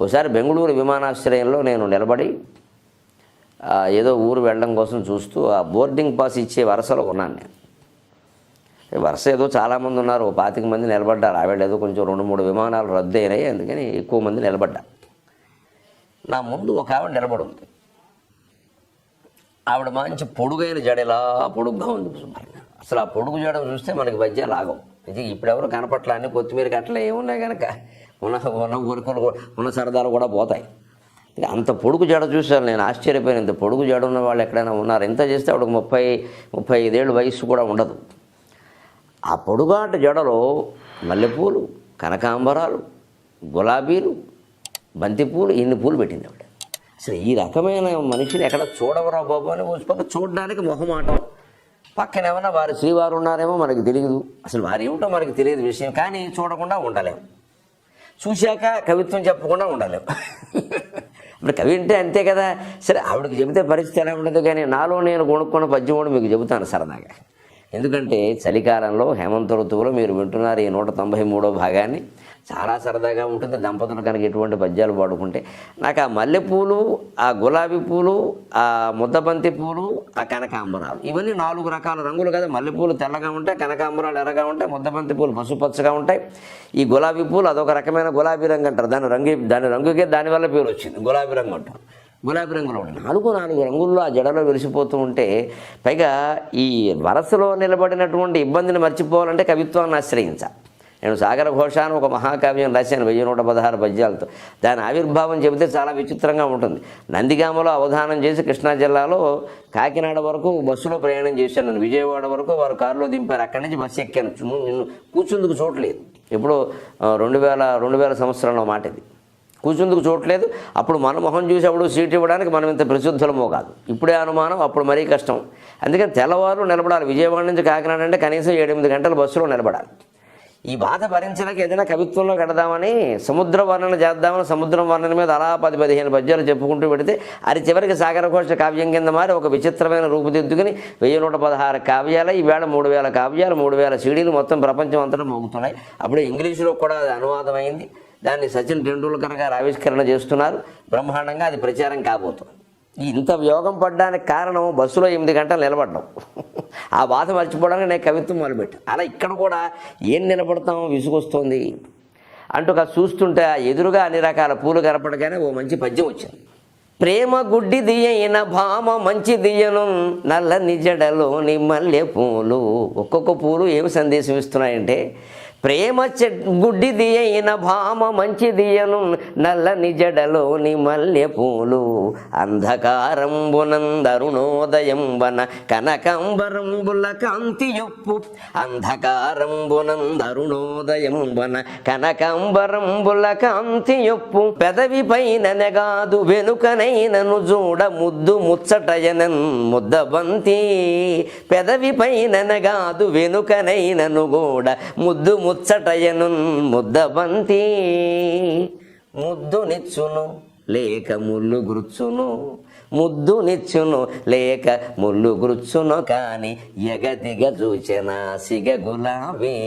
ఒకసారి బెంగళూరు విమానాశ్రయంలో నేను నిలబడి ఏదో ఊరు వెళ్ళడం కోసం చూస్తూ ఆ బోర్డింగ్ పాస్ ఇచ్చే వరుసలో ఉన్నాను నేను. వరుస ఏదో చాలామంది ఉన్నారు, 25 మంది నిలబడ్డారు. ఆవిడ ఏదో కొంచెం 2-3 విమానాలు రద్దు అయినాయి, అందుకని ఎక్కువ మంది నిలబడ్డారు. నా ముందు ఒక ఆవిడ నిలబడి ఉంది. ఆవిడ మంచి పొడుగైన జడ, ఇలా పొడుగ్గా ఉంది. అసలు ఆ పొడుగు జడ చూస్తే మనకి వజ్యాలు ఆగవు. ఇది ఇప్పుడెవరు కనపట్ల, అన్ని కొత్తిమీర అట్లా ఏమున్నాయి కనుక ఉన్న ఊరికలు ఉన్న సరదాలు కూడా పోతాయి. అంత పొడుగు జడ చూశాను నేను, ఆశ్చర్యపోయాను. ఇంత పొడుగు జడ ఉన్న వాళ్ళు ఎక్కడైనా ఉన్నారు? ఎంత చేస్తే ఆవిడకు 30-35 ఏళ్ళు వయసు కూడా ఉండదు. ఆ పొడుగాటి జడలో మల్లెపూలు, కనకాంబరాలు, గులాబీలు, బంతిపూలు, ఇన్ని పూలు పెట్టింది ఆవిడ. అసలు ఈ రకమైన మనిషిని ఎక్కడ చూడవరా బాబు అని పక్క చూడడానికి మొహమాటం. పక్కన ఏమన్నా వారి శ్రీవారు ఉన్నారేమో మనకి తెలియదు, అసలు వారు ఏమిటో మనకి తెలియదు విషయం. కానీ చూడకుండా ఉండలేము, చూశాక కవిత్వం చెప్పకుండా ఉండలేము. ఇప్పుడు కవి అంటే అంతే కదా. సరే, ఆవిడకి చెబితే పరిస్థితి ఎలా ఉండదు, కానీ నాలో నేను కొనుక్కున్న పద్యం కూడా మీకు చెబుతాను సరదాగా. ఎందుకంటే చలికాలంలో హేమంత ఋతువులో మీరు వింటున్నారు ఈ 193వ భాగాన్ని. చాలా సరదాగా ఉంటుంది దంపతులు కనుక ఎటువంటి పద్యాలు పాడుకుంటే. నాకు ఆ మల్లెపూలు, ఆ గులాబీ పూలు, ఆ ముద్దబంతి పూలు, ఆ కనకాంబరాలు, ఇవన్నీ 4 రకాల రంగులు కదా. మల్లెపూలు తెల్లగా ఉంటాయి, కనకాంబరాలు ఎర్రగా ఉంటాయి, ముద్దబంతి పూలు పసుపచ్చగా ఉంటాయి. ఈ గులాబీ పూలు అదొక రకమైన గులాబీ రంగు అంటారు. దాని రంగుకే దానివల్ల పేరు వచ్చింది, గులాబీ రంగు అంటారు. గులాబీ రంగులో ఉంటాయి 4 రంగుల్లో ఆ జడలో వెలిసిపోతూ ఉంటే, పైగా ఈ వరసలో నిలబడినటువంటి ఇబ్బందిని మర్చిపోవాలంటే కవిత్వాన్ని ఆశ్రయించాలి. నేను సాగర ఘోష అని ఒక మహాకావ్యం రాశాను 1116 పద్యాలతో. దాని ఆవిర్భావం చెబితే చాలా విచిత్రంగా ఉంటుంది. నందిగామలో అవధానం చేసి కృష్ణా జిల్లాలో కాకినాడ వరకు బస్సులో ప్రయాణం చేశాను. నేను విజయవాడ వరకు వారు కారులో దింపారు. అక్కడి నుంచి బస్సు ఎక్కాను. నిన్ను కూర్చుందుకు చూడలేదు. ఎప్పుడో 2000 సంవత్సరంలో మాట ఇది. కూర్చుందుకు చూడలేదు. అప్పుడు మన మొహం చూసి అప్పుడు సీట్ ఇవ్వడానికి మనం ఇంత ప్రసిద్ధులమో కాదు. ఇప్పుడే అనుమానం, అప్పుడు మరీ కష్టం. అందుకని తెల్లవారు నిలబడాలి. విజయవాడ నుంచి కాకినాడ అంటే కనీసం 7-8 గంటలు బస్సులో నిలబడాలి. ఈ బాధ భరించడానికి ఏదైనా కవిత్వంలో కడదామని సముద్ర వర్ణన చేద్దామని సముద్రం వర్ణన మీద అలా 10-15 పద్యాలు చెప్పుకుంటూ పెడితే అది చివరికి సాగర ఘోష కావ్యం కింద మారి ఒక విచిత్రమైన రూపుదిద్దుకుని 1116 కావ్యాలు, ఈవేళ 3000 కావ్యాలు, 3000 సీడీలు మొత్తం ప్రపంచం అంతటా మోగుతున్నాయి. అప్పుడు ఇంగ్లీషులో కూడా అది అనువాదం అయింది. దాన్ని సచిన్ టెండూల్కర్ గారు ఆవిష్కరణ చేస్తున్నారు. బ్రహ్మాండంగా అది ప్రచారం కాబోతుంది. ఇంత యోగం పడ్డానికి కారణం బస్సులో 8 గంటలు నిలబడ్డం. ఆ బాధ మర్చిపోవడానికి నేను కవిత్వం మొదలుపెట్టాను. అలా ఇక్కడ కూడా ఏం నిలబడతామో విసుగొస్తుంది అంటూ చూస్తుంటే ఎదురుగా అన్ని రకాల పూలు కనపడగానే ఓ మంచి పద్యం వచ్చింది. ప్రేమ గుడ్డిది అయిన భామ మంచి దియ్యను నల్ల నిజడలోని మల్లె పూలు. ఒక్కొక్క పూలు ఏమి సందేశం ఇస్తున్నాయంటే, ప్రేమ గుడ్డిది అయిన భామ మంచి దియ్యను నల్ల నిజడలోని మల్లె పూలు. అంధకారంబునందరుణోదయంబన కనకాంబరంబుల కాంతి యొప్పు. అంధకారంబునందరుణోదయంబన కనకాంబరంబుల కాంతి యొప్పు. పెదవి పైన నెగాదు వెనుకనైనను చూడ ముద్దు ముచ్చటయనన్ ముద్దబంతి. పెదవి పైన నెగాదు వెనుకనైనను గూడ ముద్దు ముచ్చటయను ముద్దబంతి. ముద్దు నిచ్చును లేక ముళ్ళు గుర్చును, ముద్దు నిచ్చును లేక ముళ్ళు గుర్చును, కాని ఎగదిగ చూచెన సిగ గులాబీ.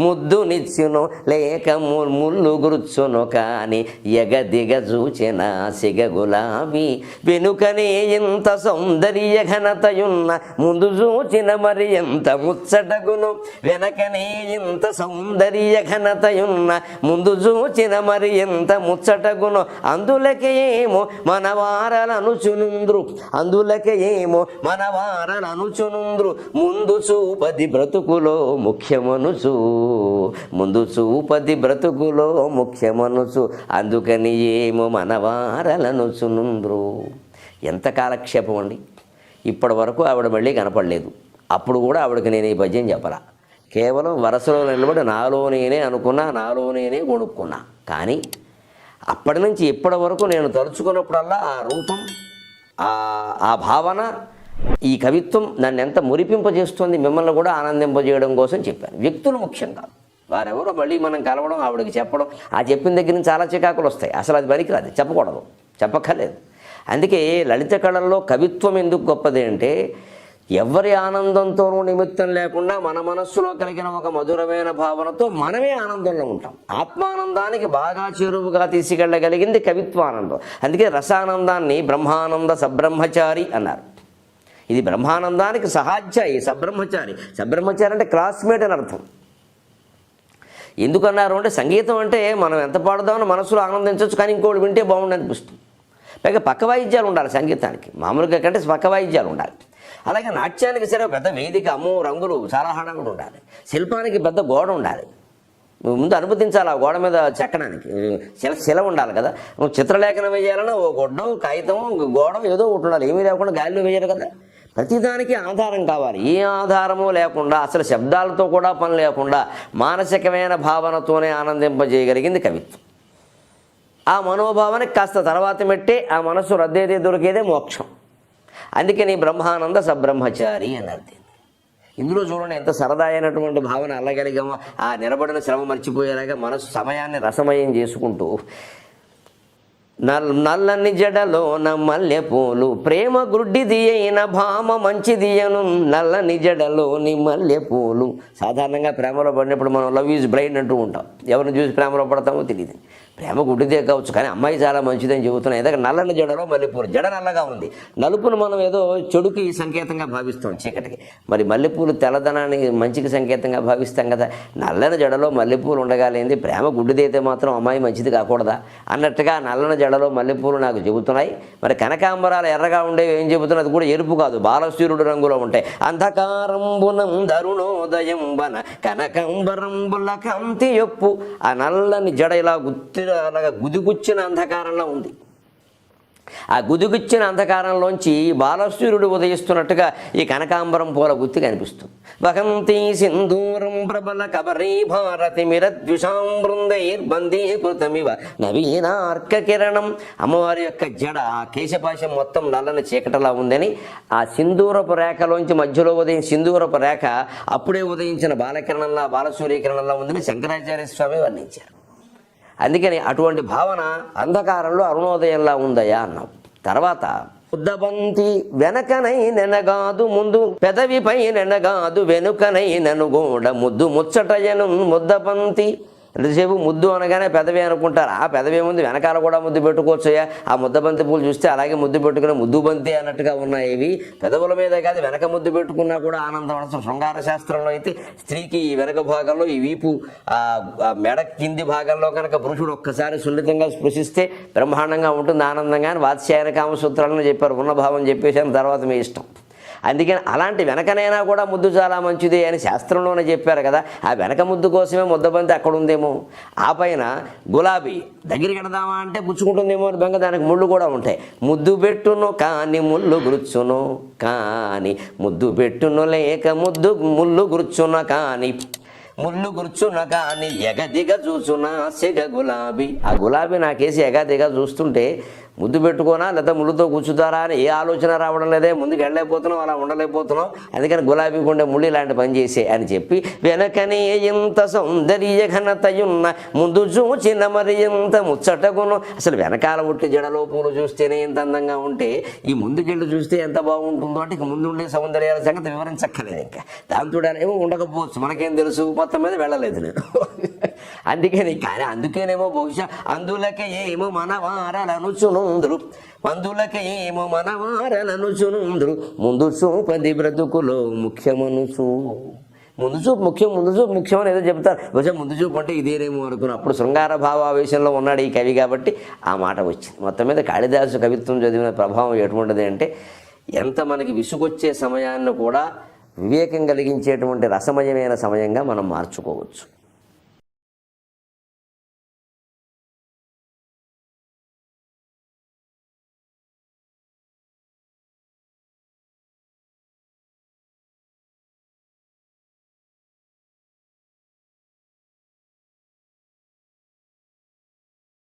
ముద్దు నిచ్చును లేక ముళ్ళు గుర్చును, కాని ఎగదిగ చూచెన సిగ గులాబీ. వెనుకనే ఎంత సౌందర్య ఘనతయున్న ముందు చూచిన మరి ఎంత ముచ్చటగును. వెనకనే ఎంత సౌందర్య ఘనతయున్న ముందు చూచిన మరి ఎంత ముచ్చటగును. అందులకే ఏమో మన వారలనుచునుంద్రు, అందులకే ఏమో మన వారలనుచునుంద్రు. ముందు చూపది బ్రతుకులో ముఖ్యమనుచు, ముందు చూపది బ్రతుకులో ముఖ్యమనుచు. అందుకని ఏమో మన వారలనుచునుంద్రు. ఎంత కాలక్షేపం అండి. ఇప్పటి వరకు ఆవిడ మళ్ళీ కనపడలేదు. అప్పుడు కూడా ఆవిడకి నేను ఈ పద్యం చెప్పలా. కేవలం వరసలో నిలబడి నాలో నేనే అనుకున్నా, నాలో నేనే కొనుక్కున్నా. కానీ అప్పటి నుంచి ఇప్పటి వరకు నేను తలుచుకున్నప్పుడల్లా ఆ రూపం, ఆ భావన, ఈ కవిత్వం నన్ను ఎంత మురిపింపజేస్తుంది, మిమ్మల్ని కూడా ఆనందింపజేయడం కోసం చెప్పాను. వ్యక్తులు ముఖ్యం కాదు, వారెవరో మళ్ళీ మనం కలవడం, ఆవిడకి చెప్పడం. ఆ చెప్పిన దగ్గర నుంచి చాలా చికాకులు వస్తాయి. అసలు అది పనికిరాదు, చెప్పకూడదు, చెప్పక్కర్లేదు. అందుకే లలిత కళల్లో కవిత్వం ఎందుకు గొప్పది అంటే, ఎవరి ఆనందంతోనూ నిమిత్తం లేకుండా మన మనస్సులో కలిగిన ఒక మధురమైన భావనతో మనమే ఆనందంలో ఉంటాం. ఆత్మానందానికి బాగా చేరువుగా తీసుకెళ్ళగలిగింది కవిత్వానందం. అందుకే రసానందాన్ని బ్రహ్మానంద సబ్రహ్మచారి అన్నారు. ఇది బ్రహ్మానందానికి సహాధ్యాయి సబ్రహ్మచారి. సబ్రహ్మచారి అంటే క్లాస్మేట్ అని అర్థం. ఎందుకన్నారు అంటే సంగీతం అంటే మనం ఎంత పాడుదామని మనసులో ఆనందించవచ్చు, కానీ ఇంకోటి వింటే బాగుండి అనిపిస్తుంది. పైగా పక్క వాయిద్యాలు ఉండాలి సంగీతానికి, మామూలుగా కంటే పక్క వాయిద్యాలు ఉండాలి. అలాగే నాట్యానికి సరే పెద్ద వేదిక, అమ్మో రంగులు చాలా హడావుడు ఉండాలి. శిల్పానికి పెద్ద గోడ ఉండాలి, ముందు అనుమతించాలి ఆ గోడ మీద చెక్కడానికి శిల ఉండాలి కదా. నువ్వు చిత్రలేఖనం వేయాలన్నా ఓ గొడ్డం కాగితం గోడ ఏదో ఒకటి ఉండాలి, ఏమీ లేకుండా గాలిలో వేయరు కదా. ప్రతిదానికి ఆధారం కావాలి. ఏ ఆధారము లేకుండా అసలు శబ్దాలతో కూడా పని లేకుండా మానసికమైన భావనతోనే ఆనందింపజేయగలిగింది కవిత్వం. ఆ మనోభావానికి కాస్త తర్వాత మెట్టే ఆ మనస్సు రద్దేదే దొరికేదే మోక్షం. అందుకని బ్రహ్మానంద సబ్రహ్మచారి అన్నది. ఇందులో చూడండి ఎంత సరదా అయినటువంటి భావన అల్లగలిగామో. ఆ నిలబడిన శ్రమ మర్చిపోయేలాగా మనసు సమయాన్ని రసమయం చేసుకుంటూ నల్లని జడలోన మల్లెపూలు ప్రేమ గుడ్డిది అయిన భామ మంచిదియను నల్లని జడలోని మల్లెపూలు. సాధారణంగా ప్రేమలో పడినప్పుడు మనం లవ్ ఈజ్ బ్లైండ్ అంటూ ఉంటాం. ఎవరిని చూసి ప్రేమలో పడతామో తెలియదు. ప్రేమ గుడ్డిదే కావచ్చు, కానీ అమ్మాయి చాలా మంచిదని చెబుతున్నాయి. ఎందుకంటే నల్లని జడలో మల్లెపూలు, జడ నల్లగా ఉంది. నలుపును మనం ఏదో చెడుకి సంకేతంగా భావిస్తాం, చీకటికి. మరి మల్లెపూలు తెల్లదనానికి మంచికి సంకేతంగా భావిస్తాం కదా. నల్లని జడలో మల్లెపూలు ఉండగాలేంది, ప్రేమ గుడ్డిదైతే మాత్రం అమ్మాయి మంచిది కాకూడదా అన్నట్టుగా నల్లని జడలో మల్లెపూలు నాకు చెబుతున్నాయి. మరి కనకాంబరాలు ఎర్రగా ఉండేవి ఏం చెబుతున్నాయి, అది కూడా ఎరుపు కాదు, బాలసూర్యుడు రంగులో ఉంటాయి. అంధకారంబునం దరుణోదయం వన కనకాంబరంబుల కాంతి యొప్పు. ఆ నల్లని జడ ఇలా అలాగా గుదిగుచ్చిన అంధకారంలో ఉంది. ఆ గుదిగుచ్చిన అంధకారంలోంచి బాలసూర్యుడు ఉదయిస్తున్నట్టుగా ఈ కనకాంబరం పూల గుత్తి కనిపిస్తుంది. వహంతి సింధూరం ప్రబల కబరీ భారతి మిరద్విషాం బృందైర్బందీకృతమివ నవీనార్క కిరణం. అమ్మవారి యొక్క జడ ఆ కేశపాశం మొత్తం నల్లని చీకటలా ఉందని ఆ సింధూరపు రేఖలోంచి మధ్యలో సింధూరపు రేఖ అప్పుడే ఉదయించిన బాలకిరణంలా బాలసూర్యకిరణంలా ఉందని శంకరాచార్య స్వామి వర్ణించారు. అందుకని అటువంటి భావన అంధకారంలో అరుణోదయంలా ఉందయా అన్నాం. తర్వాత ముద్దబంతి వెనకనై నెనగాదు ముందు పెదవిపై నెనగాదు వెనుకనై నెనుగోడ ముద్దు ముచ్చటయను ముద్దబంతి. ఎంతసేపు ముద్దు అనగానే పెదవి అనుకుంటారు. ఆ పెదవి ముందు వెనకాల కూడా ముద్దు పెట్టుకోవచ్చుయా. ఆ ముద్దబంతి పూలు చూస్తే అలాగే ముద్దు పెట్టుకుని ముద్దు బంతి అన్నట్టుగా ఉన్నాయి. ఇవి పెదవుల మీద కాదు, వెనక ముద్దు పెట్టుకున్నా కూడా ఆనందం. అనసం శృంగార శాస్త్రంలో అయితే స్త్రీకి ఈ వెనక భాగంలో ఈ వీపు ఆ మెడ కింది భాగంలో కనుక పురుషుడు ఒక్కసారి సున్నితంగా స్పృశిస్తే బ్రహ్మాండంగా ఉంటుంది, ఆనందంగా. వాత్స్యాయన కామసూత్రాలను చెప్పారు, ఉన్న భావం చెప్పేసాను, తర్వాత మీ ఇష్టం. అందుకని అలాంటి వెనకనైనా కూడా ముద్దు చాలా మంచిది అని శాస్త్రంలోనే చెప్పారు కదా. ఆ వెనక ముద్దు కోసమే ముద్దబంతి అక్కడ ఉందేమో. ఆ పైన గులాబీ దగ్గరికి వెడదామా అంటే పుచ్చుకుంటుందేమో అని బెంగ, దానికి ముళ్ళు కూడా ఉంటాయి. ముద్దు పెట్టును కానీ ముళ్ళు గుర్చును, కానీ ముద్దు పెట్టును లేక ముళ్ళు గుర్చున కానీ ముళ్ళు గుర్చున కానీ ఎగదిగ చూచునా సెగ గులాబీ. ఆ గులాబీ నాకేసి ఎగదిగ చూస్తుంటే ముద్దు పెట్టుకోనా లేదా ముళ్ళుతో కూర్చుతారా అని ఏ ఆలోచన రావడం లేదే. ముందుకు వెళ్ళలేకపోతున్నాం, అలా ఉండలేకపోతున్నాం. అందుకని గులాబీ గుండె ముళ్ళు ఇలాంటి పని చేసే అని చెప్పి వెనకనే ఎంత సౌందర్య ఘనతయున్న ముందు చూచిన మరి ఎంత ముచ్చటగును. అసలు వెనకాల ఉట్టి జడలో పూలు చూస్తేనే ఎంత అందంగా ఉంటే ఈ ముందుకెళ్ళి చూస్తే ఎంత బాగుంటుందో అంటే ఇక ముందు ఉండే సౌందర్యాల సంగతి వివరించక్కర్లేదు. ఇంకా దాంతో ఏమో ఉండకపోవచ్చు, మనకేం తెలుసు, మొత్తం మీద వెళ్ళలేదు నేను. అందుకేనేమో బహుశా అందులకే ఏమో మనవారలనుచునుందురు మందులకేమో మనవారలనుచునుందురు ముందు చూపది బ్రతుకులో ముఖ్యమనుచు. ముందు చూపు ముఖ్యం అని ఏదో చెప్తారు. బహుశా ముందు చూపు అంటే ఇదేనేమో అనుకున్నాను. అప్పుడు శృంగార భావావేశంలో ఉన్నాడు ఈ కవి కాబట్టి ఆ మాట వచ్చింది. మొత్తం మీద కాళిదాసు కవిత్వం చదివిన ప్రభావం ఎటువంటిది అంటే ఎంత మనకి విసుగొచ్చే సమయాన్ని కూడా వివేకం కలిగించేటువంటి రసమయమైన సమయంగా మనం మార్చుకోవచ్చు.